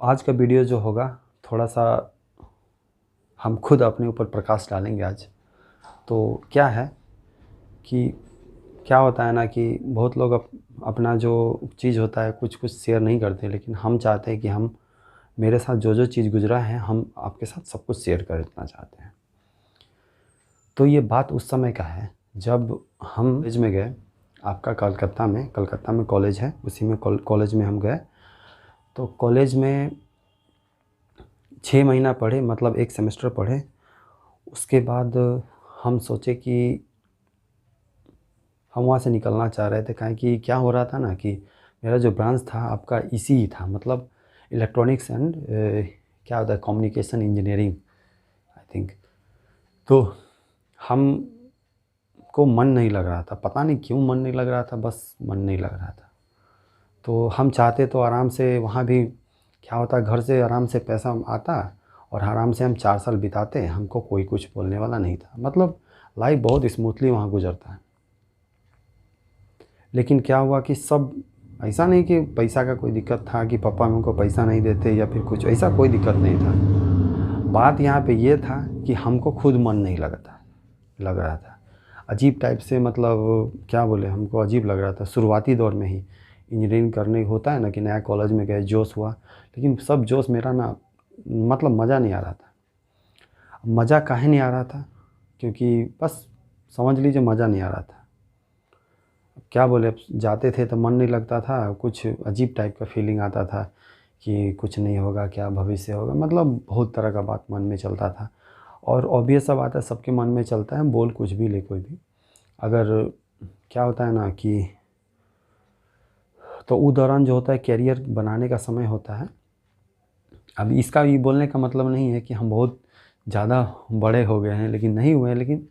आज का वीडियो जो होगा थोड़ा सा हम खुद अपने ऊपर प्रकाश डालेंगे आज। तो क्या है कि क्या होता है ना कि बहुत लोग अपना जो चीज़ होता है कुछ कुछ शेयर नहीं करते, लेकिन हम चाहते हैं कि हम मेरे साथ जो जो चीज़ गुजरा है हम आपके साथ सब कुछ शेयर करना चाहते हैं। तो ये बात उस समय का है जब हम कॉलेज में गए। आपका कलकत्ता में कॉलेज है, उसी में कॉलेज में हम गए। तो कॉलेज में 6 महीना पढ़े, मतलब 1 सेमेस्टर पढ़े। उसके बाद हम सोचे कि हम वहाँ से निकलना चाह रहे थे, काहे कि क्या हो रहा था ना कि मेरा जो ब्रांच था आपका इसी ही था, मतलब इलेक्ट्रॉनिक्स एंड क्या होता है, कम्युनिकेशन इंजीनियरिंग आई थिंक। तो हम को मन नहीं लग रहा था, पता नहीं क्यों मन नहीं लग रहा था, बस मन नहीं लग रहा था। तो हम चाहते तो आराम से वहाँ भी क्या होता, घर से आराम से पैसा आता और आराम से हम 4 साल बिताते, हमको कोई कुछ बोलने वाला नहीं था, मतलब लाइफ बहुत स्मूथली वहाँ गुजरता है। लेकिन क्या हुआ कि सब ऐसा नहीं कि पैसा का कोई दिक्कत था कि पापा हमको पैसा नहीं देते या फिर कुछ, ऐसा कोई दिक्कत नहीं था। बात यहाँ पे ये था कि हमको खुद मन नहीं लग रहा था अजीब टाइप से, मतलब क्या बोले, हमको अजीब लग रहा था शुरुआती दौर में ही। इंजीनियरिंग करने होता है ना कि नया कॉलेज में गए, जोश हुआ, लेकिन सब जोश मेरा ना, मतलब मज़ा नहीं आ रहा था। मज़ा काहे नहीं आ रहा था, क्योंकि बस समझ लीजिए मज़ा नहीं आ रहा था। क्या बोले, अब जाते थे तो मन नहीं लगता था, कुछ अजीब टाइप का फीलिंग आता था कि कुछ नहीं होगा, क्या भविष्य होगा, मतलब बहुत तरह का बात मन में चलता था। और ऑब्वियस सा बात है, सबके मन में चलता है, बोल कुछ भी ले कोई भी। अगर क्या होता है ना कि तो उस दौरान जो होता है कैरियर बनाने का समय होता है। अब इसका ये बोलने का मतलब नहीं है कि हम बहुत ज़्यादा बड़े हो गए हैं, लेकिन नहीं हुए हैं, लेकिन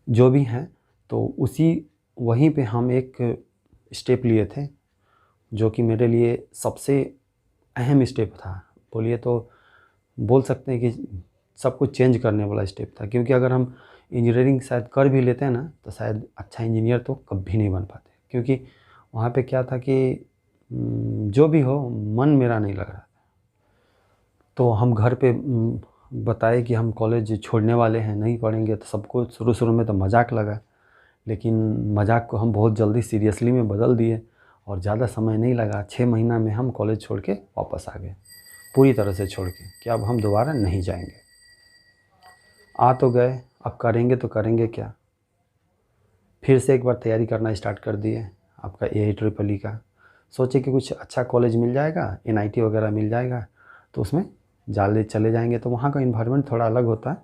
जो भी हैं तो उसी वहीं पे हम एक स्टेप लिए थे, जो कि मेरे लिए सबसे अहम स्टेप था। बोलिए तो बोल सकते हैं कि सब कुछ चेंज करने वाला स्टेप था, क्योंकि अगर हम इंजीनियरिंग शायद कर भी लेते हैं ना तो शायद अच्छा इंजीनियर तो कभी नहीं बन पाते, क्योंकि वहाँ पे क्या था कि जो भी हो मन मेरा नहीं लग रहा। तो हम घर पे बताए कि हम कॉलेज छोड़ने वाले हैं, नहीं पढ़ेंगे, तो सबको शुरू शुरू में तो मजाक लगा, लेकिन मजाक को हम बहुत जल्दी सीरियसली में बदल दिए और ज़्यादा समय नहीं लगा, 6 महीना में हम कॉलेज छोड़ के वापस आ गए, पूरी तरह से छोड़ के कि अब हम दोबारा नहीं जाएंगे। आ तो गए, अब करेंगे तो करेंगे क्या। फिर से एक बार तैयारी करना स्टार्ट कर दिए आपका AIEEE का। सोचे कि कुछ अच्छा कॉलेज मिल जाएगा, NIT वगैरह मिल जाएगा तो उसमें चले जाएंगे, तो वहाँ का इन्वायरमेंट थोड़ा अलग होता है।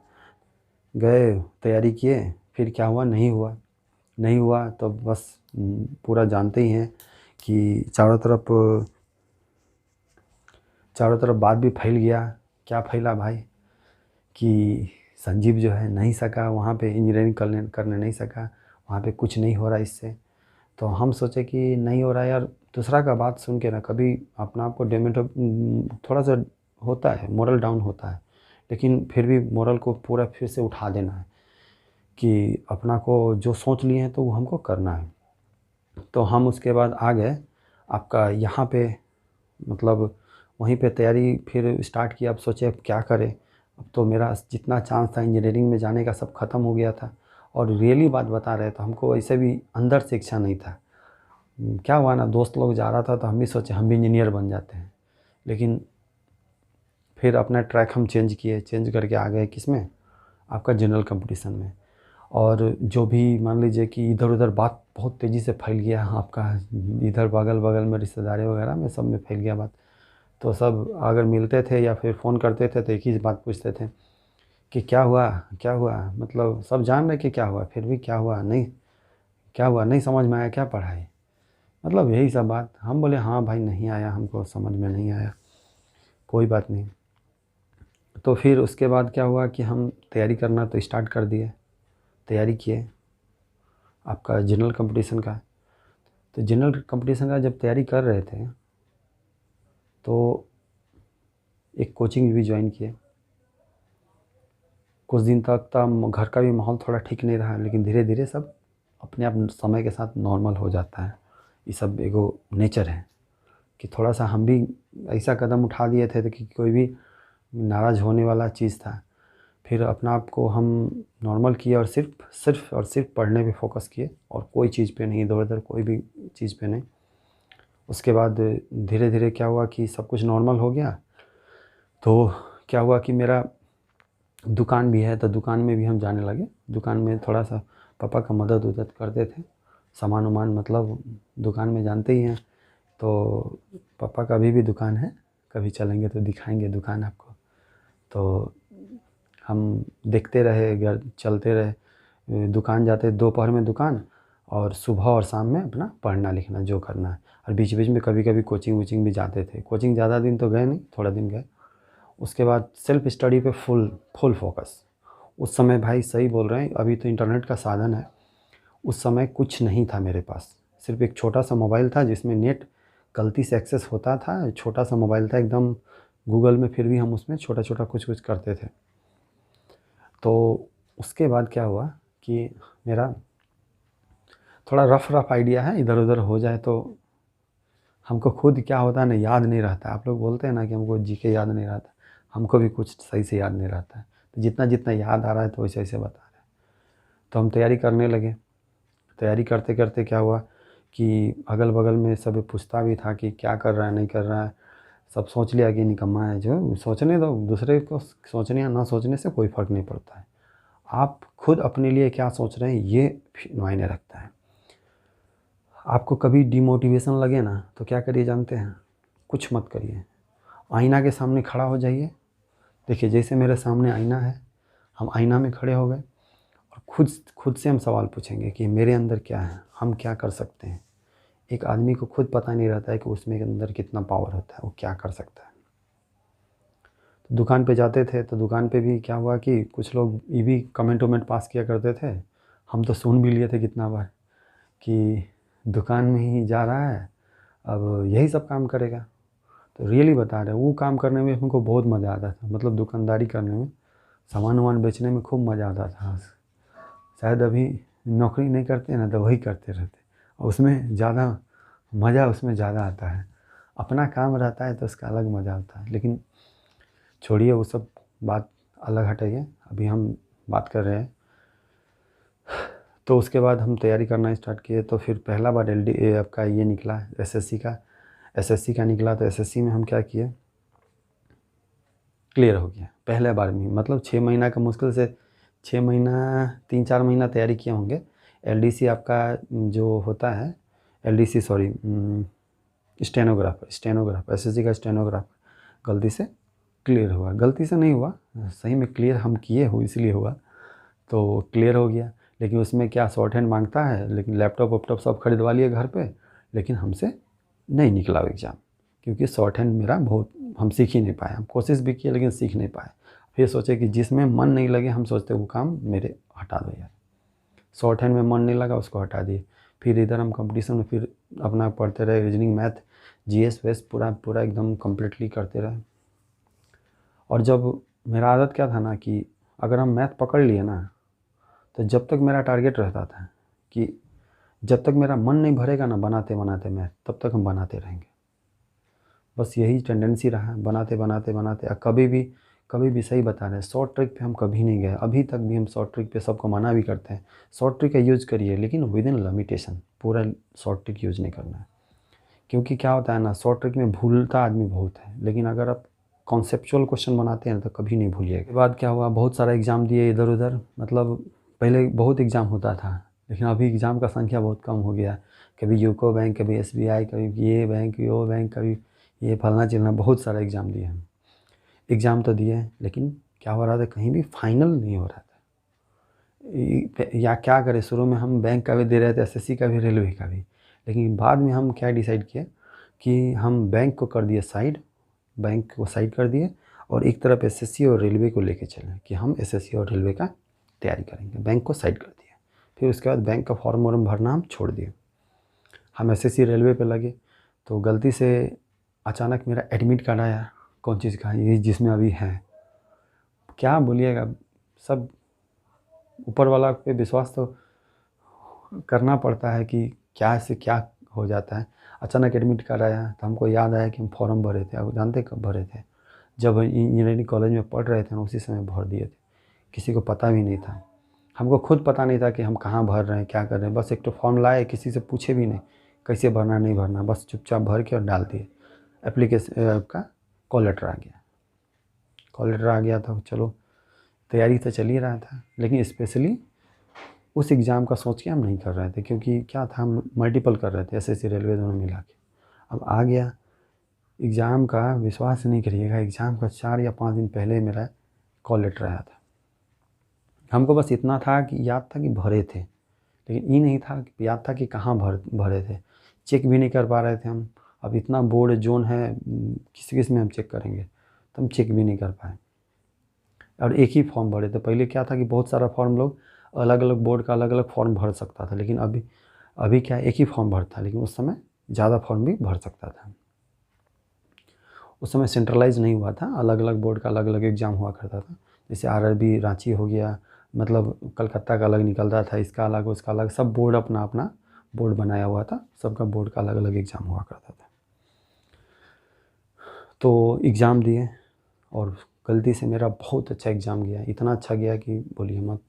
गए, तैयारी किए, फिर क्या हुआ, नहीं हुआ तो बस पूरा जानते ही हैं कि चारों तरफ बात भी फैल गया। क्या फैला भाई कि संजीव जो है नहीं सका वहाँ पे इंजीनियरिंग करने नहीं सका, वहाँ पे कुछ नहीं हो रहा इससे। तो हम सोचे कि नहीं हो रहा यार, दूसरा का बात सुन के ना कभी अपना आप को थोड़ा सा होता है, मोरल डाउन होता है, लेकिन फिर भी मोरल को पूरा फिर से उठा देना है कि अपना को जो सोच लिए हैं तो वो हमको करना है। तो हम उसके बाद आ गए आपका यहाँ पे, मतलब वहीं पे तैयारी फिर स्टार्ट किया। अब सोचे अब क्या करें, अब तो मेरा जितना चांस था इंजीनियरिंग में जाने का सब ख़त्म हो गया था। और रियली बात बता रहे तो हमको वैसे भी अंदर से इच्छा नहीं था। क्या हुआ ना, दोस्त लोग जा रहा था तो हम भी सोचे हम भी इंजीनियर बन जाते हैं, लेकिन फिर अपना ट्रैक हम चेंज करके आ गए किस में, आपका जनरल कंपटीशन में। और जो भी मान लीजिए कि इधर उधर बात बहुत तेज़ी से फैल गया आपका, इधर बगल बगल में रिश्तेदारी वगैरह में सब में फैल गया बात। तो सब अगर मिलते थे या फिर फ़ोन करते थे तो एक ही बात पूछते थे कि क्या हुआ, मतलब सब जान रहे कि क्या हुआ, फिर भी क्या हुआ नहीं समझ में आया, क्या पढ़ाई, मतलब यही सब बात। हम बोले हाँ भाई नहीं आया, हमको समझ में नहीं आया, कोई बात नहीं। तो फिर उसके बाद क्या हुआ कि हम तैयारी करना तो स्टार्ट कर दिए, तैयारी किए आपका जनरल कंपटीशन का। तो जनरल कंपटीशन का जब तैयारी कर रहे थे तो एक कोचिंग भी ज्वाइन किए। कुछ दिन तक तो घर का भी माहौल थोड़ा ठीक नहीं रहा, लेकिन धीरे धीरे सब अपने आप समय के साथ नॉर्मल हो जाता है। ये सब एगो नेचर है कि थोड़ा सा हम भी ऐसा कदम उठा दिए थे कि कोई भी नाराज़ होने वाला चीज़ था। फिर अपना आप को हम नॉर्मल किए और सिर्फ पढ़ने पे फोकस किए और कोई चीज़ पे नहीं, इधर-उधर कोई भी चीज़ पे नहीं। उसके बाद धीरे-धीरे क्या हुआ कि सब कुछ नॉर्मल हो गया। तो क्या हुआ कि मेरा दुकान भी है, तो दुकान में भी हम जाने लगे। दुकान में थोड़ा-सा पापा का मदद-वदद करते थे। सामान-वामान मतलब दुकान में जानते ही हैं, तो पापा का अभी भी दुकान है, कभी चलेंगे तो दिखाएँगे दुकान आपको। तो हम देखते रहे, घर चलते रहे, दुकान जाते दोपहर में दुकान और सुबह और शाम में अपना पढ़ना-लिखना जो करना है। और बीच-बीच में कभी-कभी कोचिंग-वोचिंग भी जाते थे। कोचिंग ज़्यादा दिन तो गए नहीं, थोड़ा दिन गए। उसके बाद सेल्फ स्टडी पे फुल फोकस। उस समय भाई सही बोल रहे हैं, अभी तो इंटरनेट का साधन है, उस समय कुछ नहीं था मेरे पास। सिर्फ़ एक छोटा-सा मोबाइल था जिसमें नेट गलती से एक्सेस होता था, छोटा-सा मोबाइल था एकदम गूगल में, फिर भी हम उसमें छोटा-छोटा कुछ-कुछ करते थे। तो उसके बाद क्या हुआ कि मेरा थोड़ा रफ़ आइडिया है, इधर-उधर हो जाए तो हमको खुद क्या होता है ना, याद नहीं रहता। आप लोग बोलते हैं ना कि हमको जीके याद नहीं रहता, हमको भी कुछ सही से याद नहीं रहता है। तो जितना-जितना याद आ रहा है तो वैसे-वैसे बता रहे हैं। तो हम तैयारी करने लगे। तैयारी करते-करते क्या हुआ कि अगल-बगल में सब पूछता भी था कि क्या कर रहा है, नहीं कर रहा है। सब सोच लिया कि निकम्मा है जो, सोचने दो, दूसरे को सोचने या ना सोचने से कोई फ़र्क नहीं पड़ता है। आप खुद अपने लिए क्या सोच रहे हैं ये मायने रखता है। आपको कभी डिमोटिवेशन लगे ना तो क्या करिए जानते हैं? कुछ मत करिए। आईना के सामने खड़ा हो जाइए। देखिए जैसे मेरे सामने आईना है, हम आईना में खड़े हो गए और खुद से हम सवाल पूछेंगे कि मेरे अंदर क्या है? हम क्या कर सकते हैं? एक आदमी को खुद पता नहीं रहता है कि उसमें अंदर कितना पावर होता है, वो क्या कर सकता है। तो दुकान पे जाते थे तो दुकान पे भी क्या हुआ कि कुछ लोग ये भी कमेंट-वमेंट पास किया करते थे। हम तो सुन भी लिए थे कितना बार कि दुकान में ही जा रहा है, अब यही सब काम करेगा। तो रियली बता रहे हैं, वो काम करने में हमको बहुत मज़ा आता था। मतलब दुकानदारी करने में, सामान-वामान बेचने में खूब मज़ा आता था। शायद अभी नौकरी नहीं करते ना तो वही करते रहते और उसमें ज़्यादा मज़ा उसमें ज़्यादा आता है। अपना काम रहता है तो उसका अलग मज़ा आता है। लेकिन छोड़िए वो सब बात अलग हटाइए, अभी हम बात कर रहे हैं। तो उसके बाद हम तैयारी करना स्टार्ट किए तो फिर पहला बार आपका ये निकला एसएससी का निकला। तो एसएससी में हम क्या किए, क्लियर हो गया पहले बार में। मतलब 6 महीना का मुश्किल से 6 महीना 3-4 महीना तैयारी किए होंगे। एलडीसी आपका जो होता है, एलडीसी सॉरी स्टेनोग्राफर एसएससी का स्टेनोग्राफर गलती से क्लियर हुआ। गलती से नहीं हुआ, सही में क्लियर हम किए हो इसलिए हुआ। तो क्लियर हो गया। लेकिन उसमें क्या शॉर्ट हैंड मांगता है, लेकिन लैपटॉप सब खरीदवा लिए घर पे, लेकिन हमसे नहीं निकला वो एग्ज़ाम। क्योंकि शॉर्ट हैंड मेरा बहुत, हम सीख ही नहीं पाए। हम कोशिश भी किए लेकिन सीख नहीं पाए। फिर सोचे कि जिसमें मन नहीं लगे, हम सोचते वो काम मेरे हटा दो यार। शॉर्ट हैंड में मन नहीं लगा, उसको हटा दिए। फिर इधर हम कंपटीशन में फिर अपना पढ़ते रहे, रीजनिंग, मैथ, जीएस वेस पूरा एकदम कम्प्लीटली करते रहे। और जब मेरा आदत क्या था ना कि अगर हम मैथ पकड़ लिए ना, तो जब तक मेरा टारगेट रहता था कि जब तक मेरा मन नहीं भरेगा ना बनाते-बनाते मैथ, तब तक हम बनाते रहेंगे। बस यही टेंडेंसी रहा, बनाते कभी भी सही बता रहे हैं, शॉर्ट ट्रिक पे हम कभी नहीं गए। अभी तक भी हम शॉर्ट ट्रिक पे सबको मना भी करते हैं। शॉर्ट ट्रिक का यूज़ करिए लेकिन विदिन लिमिटेशन, पूरा शॉर्ट ट्रिक यूज़ नहीं करना है। क्योंकि क्या होता है ना, शॉर्ट ट्रिक में भूलता आदमी बहुत है, लेकिन अगर आप कॉन्सेप्चुअल क्वेश्चन बनाते हैं तो कभी नहीं भूलिएगा। उसके बाद क्या हुआ, बहुत सारा एग्ज़ाम दिए इधर-उधर। मतलब पहले बहुत एग्ज़ाम होता था, लेकिन अभी एग्ज़ाम का संख्या बहुत कम हो गया। कभी यूको बैंक, कभी एसबीआई, कभी ये बैंक, वो बैंक, कभी ये फलना-चिलना, बहुत सारा एग्ज़ाम दिए हम। एग्ज़ाम तो दिए लेकिन क्या हो रहा था, कहीं भी फाइनल नहीं हो रहा था। या क्या करें, शुरू में हम बैंक का भी दे रहे थे, एसएससी का भी, रेलवे का भी। लेकिन बाद में हम क्या डिसाइड किए कि हम बैंक को कर दिए साइड, बैंक को साइड कर दिए और एक तरफ एसएससी और रेलवे को लेके चले कि हम एसएससी और रेलवे का तैयारी करेंगे। बैंक को साइड कर दिया। फिर उसके बाद बैंक का फॉर्म वॉर्म भरना हम छोड़ दिए। हम एसएससी रेलवे पे लगे। तो गलती से अचानक मेरा एडमिट कार्ड आया, कौन चीज़ का, ये जिसमें अभी है। क्या बोलिएगा, सब ऊपर वाला पे विश्वास तो करना पड़ता है कि क्या से क्या हो जाता है। अचानक एडमिट कार्ड आया तो हमको याद आया कि हम फॉर्म भरे थे। अब जानते कब भरे थे? जब इंजीनियरिंग कॉलेज में पढ़ रहे थे ना, उसी समय भर दिए थे। किसी को पता भी नहीं था, हमको खुद पता नहीं था कि हम कहाँ भर रहे हैं, क्या कर रहे हैं। बस एक तो फॉर्म लाए, किसी से पूछे भी नहीं कैसे भरना नहीं भरना, बस चुपचाप भर के और डाल दिए। एप्लीकेशन का कॉल लेटर आ गया। कॉल लेटर आ गया तो चलो तैयारी तो चल ही रहा था, लेकिन स्पेशली उस एग्ज़ाम का सोच के हम नहीं कर रहे थे, क्योंकि क्या था, हम मल्टीपल कर रहे थे, एसएससी रेलवे दोनों मिला के। अब आ गया एग्ज़ाम का, विश्वास नहीं करिएगा, एग्ज़ाम का 4 या 5 दिन पहले मेरा कॉल लेटर आया था। हमको बस इतना था कि याद था कि भरे थे, लेकिन ये नहीं था, याद था कि कहाँ भरे थे। चेक भी नहीं कर पा रहे थे हम। अब इतना बोर्ड जोन है, किस में हम चेक करेंगे, तो हम चेक भी नहीं कर पाए। और एक ही फॉर्म भरे थे। पहले क्या था कि बहुत सारा फॉर्म लोग अलग अलग बोर्ड का अलग अलग फॉर्म भर सकता था, लेकिन अभी क्या, एक ही फॉर्म भरता, लेकिन उस समय ज़्यादा फॉर्म भी भर सकता था। उस समय सेंट्रलाइज नहीं हुआ था, अलग अलग बोर्ड का अलग अलग एग्ज़ाम हुआ करता था। जैसे आरआरबी रांची हो गया, मतलब कलकत्ता का अलग निकलता था, इसका अलग उसका अलग, सब बोर्ड अपना अपना बोर्ड बनाया हुआ था, सबका बोर्ड का अलग अलग एग्ज़ाम हुआ करता था। तो एग्ज़ाम दिए और गलती से मेरा बहुत अच्छा एग्ज़ाम गया, इतना अच्छा गया कि बोलिए मत।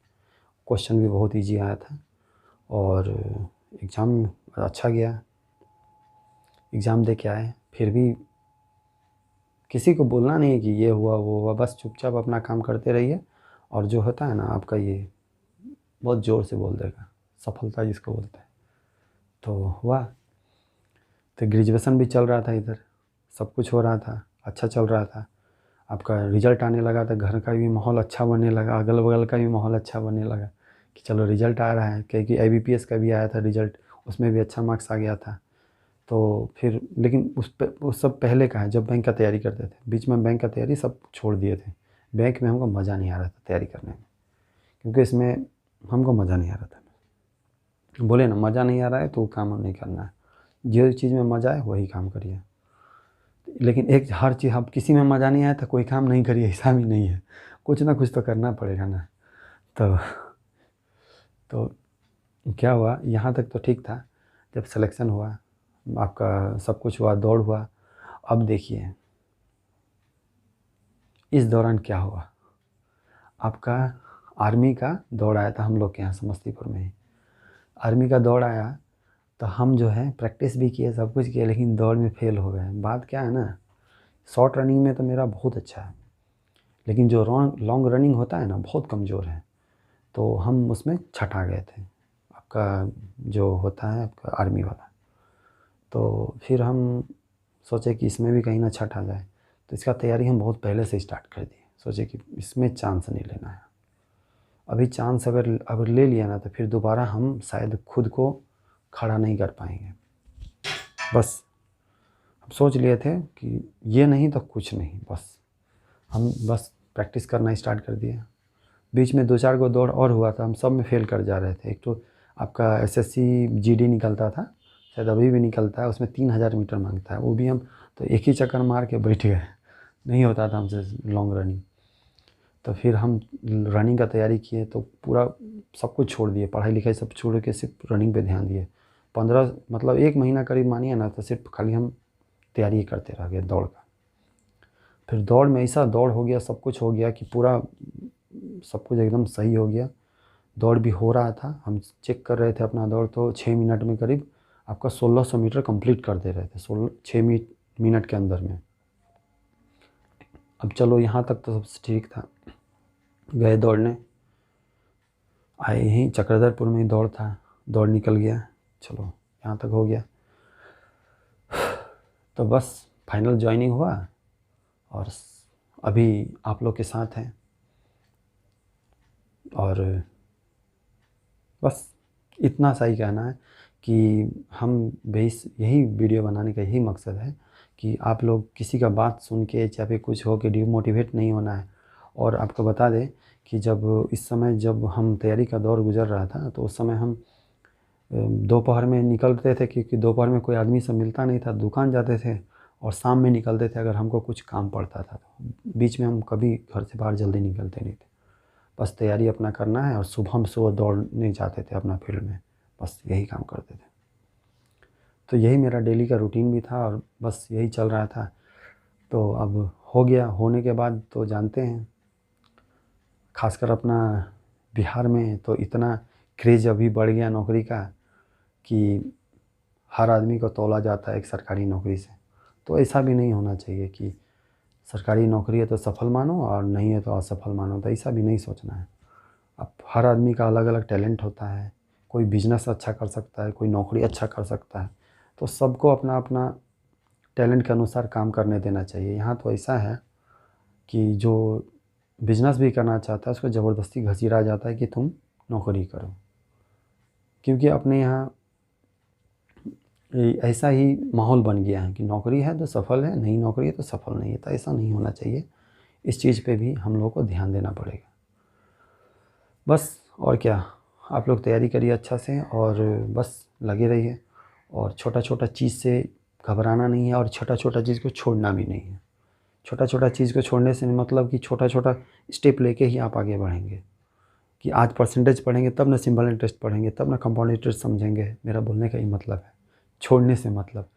क्वेश्चन भी बहुत इजी आया था और एग्ज़ाम अच्छा गया। एग्ज़ाम दे के आए, फिर भी किसी को बोलना नहीं कि ये हुआ वो हुआ, बस चुपचाप अपना काम करते रहिए। और जो होता है ना आपका, ये बहुत ज़ोर से बोल देगा, सफलता जिसको बोलते हैं। तो हुआ, तो ग्रेजुएशन भी चल रहा था, इधर सब कुछ हो रहा था, अच्छा चल रहा था। आपका रिज़ल्ट आने लगा तो घर का भी माहौल अच्छा बनने लगा, अगल बगल का भी माहौल अच्छा बनने लगा कि चलो रिज़ल्ट आ रहा है। क्योंकि IBPS का भी आया था रिज़ल्ट, उसमें भी अच्छा मार्क्स आ गया था। तो फिर लेकिन उस सब पहले का है, जब बैंक का तैयारी करते थे। बीच में बैंक का तैयारी सब छोड़ दिए थे। बैंक में हमको मज़ा नहीं आ रहा था तैयारी करने में, क्योंकि इसमें हमको मज़ा नहीं आ रहा था। बोले ना, मज़ा नहीं आ रहा है तो काम नहीं करना है, जो चीज़ में मज़ा आए वही काम करिए। लेकिन एक हर चीज़, अब किसी में मज़ा नहीं आया तो कोई काम नहीं करिए, ऐसा भी नहीं है, कुछ ना कुछ तो करना पड़ेगा ना। तो क्या हुआ, यहाँ तक तो ठीक था। जब सिलेक्शन हुआ, आपका सब कुछ हुआ, दौड़ हुआ। अब देखिए इस दौरान क्या हुआ, आपका आर्मी का दौड़ आया था हम लोग के यहाँ समस्तीपुर में ही। आर्मी का दौड़ आया तो हम जो है प्रैक्टिस भी किए, सब कुछ किए, लेकिन दौड़ में फेल हो गए। बात क्या है ना, शॉर्ट रनिंग में तो मेरा बहुत अच्छा है, लेकिन जो लॉन्ग रनिंग होता है ना, बहुत कमज़ोर है। तो हम उसमें छठा गए थे, आपका जो होता है आपका आर्मी वाला। तो फिर हम सोचे कि इसमें भी कहीं ना छठा जाए, तो इसका तैयारी हम बहुत पहले से स्टार्ट कर दी। सोचे कि इसमें चांस नहीं लेना है, अभी चांस अगर ले लिया ना तो फिर दोबारा हम शायद खुद को खड़ा नहीं कर पाएंगे। बस हम सोच लिए थे कि ये नहीं तो कुछ नहीं, बस हम बस प्रैक्टिस करना स्टार्ट कर दिए। बीच में 2-4 गो दौड़ और हुआ था, हम सब में फेल कर जा रहे थे। एक तो आपका SSC GD निकलता था, शायद अभी भी निकलता है, उसमें 3000 मीटर मांगता है, वो भी हम तो एक ही चक्कर मार के बैठ गए, नहीं होता था हमसे लॉन्ग रनिंग। तो फिर हम रनिंग का तैयारी किए, तो पूरा सब कुछ छोड़ दिए, पढ़ाई लिखाई सब छोड़ के सिर्फ रनिंग पे ध्यान दिए। 15 मतलब 1 महीना करीब मानिए ना, तो सिर्फ खाली हम तैयारी करते रह गए दौड़ का। फिर दौड़ में ऐसा दौड़ हो गया, सब कुछ हो गया कि पूरा सब कुछ एकदम सही हो गया। दौड़ भी हो रहा था, हम चेक कर रहे थे अपना दौड़, तो 6 मिनट में करीब आपका 1600 मीटर कंप्लीट कर दे रहे थे, 6 मिनट के अंदर में। अब चलो यहाँ तक तो सब ठीक था। गए दौड़ने, आए यहीं चक्रधरपुर में ही दौड़ था, दौड़ निकल गया, चलो यहाँ तक हो गया। तो बस फाइनल ज्वाइनिंग हुआ और अभी आप लोग के साथ हैं। और बस इतना सा ही कहना है कि हम यही वीडियो बनाने का यही मकसद है कि आप लोग किसी का बात सुन के या फिर कुछ हो के डिमोटिवेट नहीं होना है। और आपको बता दें कि जब इस समय जब हम तैयारी का दौर गुजर रहा था, तो उस समय हम दोपहर में निकलते थे, क्योंकि दोपहर में कोई आदमी से मिलता नहीं था, दुकान जाते थे, और शाम में निकलते थे अगर हमको कुछ काम पड़ता था। तो बीच में हम कभी घर से बाहर जल्दी निकलते नहीं थे, बस तैयारी अपना करना है। और सुबह हम सुबह दौड़ने जाते थे अपना फील्ड में, बस यही काम करते थे। तो यही मेरा डेली का रूटीन भी था और बस यही चल रहा था। तो अब हो गया, होने के बाद तो जानते हैं, खासकर अपना बिहार में तो इतना क्रेज़ अभी बढ़ गया नौकरी का कि हर आदमी को तौला जाता है एक सरकारी नौकरी से। तो ऐसा भी नहीं होना चाहिए कि सरकारी नौकरी है तो सफल मानो और नहीं है तो असफल मानो, तो ऐसा भी नहीं सोचना है। अब हर आदमी का अलग अलग टैलेंट होता है, कोई बिजनेस अच्छा कर सकता है, कोई नौकरी अच्छा कर सकता है, तो सबको अपना अपना टैलेंट के अनुसार काम करने देना चाहिए। यहाँ तो ऐसा है कि जो बिजनेस भी करना चाहता है उसको ज़बरदस्ती घसीटा जाता है कि तुम नौकरी करो, क्योंकि अपने यहाँ ऐसा ही माहौल बन गया है कि नौकरी है तो सफल है, नहीं नौकरी है तो सफल नहीं है। तो ऐसा नहीं होना चाहिए, इस चीज़ पे भी हम लोगों को ध्यान देना पड़ेगा। बस और क्या, आप लोग तैयारी करिए अच्छा से और बस लगे रहिए, और छोटा छोटा चीज़ से घबराना नहीं है और छोटा छोटा चीज़ को छोड़ना भी नहीं है। छोटा छोटा चीज़ को छोड़ने से मतलब कि छोटा छोटा स्टेप लेके ही आप आगे बढ़ेंगे, कि आज परसेंटेज पढ़ेंगे तब ना सिंपल इंटरेस्ट पढ़ेंगे, तब ना कंपाउंड इंटरेस्ट समझेंगे। मेरा बोलने का ही मतलब है, छोड़ने से मतलब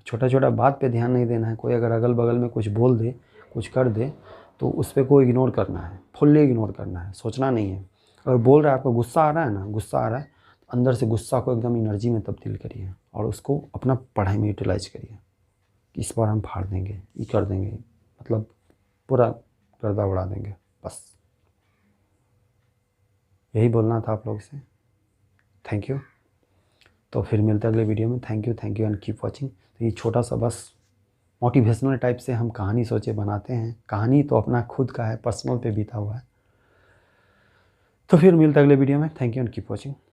छोटा छोटा बात पे ध्यान नहीं देना है। कोई अगर अगल बगल में कुछ बोल दे, कुछ कर दे, तो उस पर को इग्नोर करना है, फुल्ली इग्नोर करना है, सोचना नहीं है। अगर बोल रहा है, आपको गुस्सा आ रहा है ना, गुस्सा आ रहा है, तो अंदर से गुस्सा को एकदम एनर्जी में तब्दील करिए और उसको अपना पढ़ाई में यूटिलाइज करिए कि इस बार हम फाड़ देंगे, ये कर देंगे, मतलब पूरा गर्दा उड़ा देंगे। बस यही बोलना था आप लोग से। Thank you. तो फिर मिलते हैं अगले वीडियो में। Thank you and keep watching. तो ये छोटा सा बस मोटिवेशनल टाइप से हम कहानी सोचे बनाते हैं। कहानी तो अपना खुद का है, पर्सनल पे बीता हुआ है। तो फिर मिलते हैं अगले वीडियो में। Thank you and keep watching.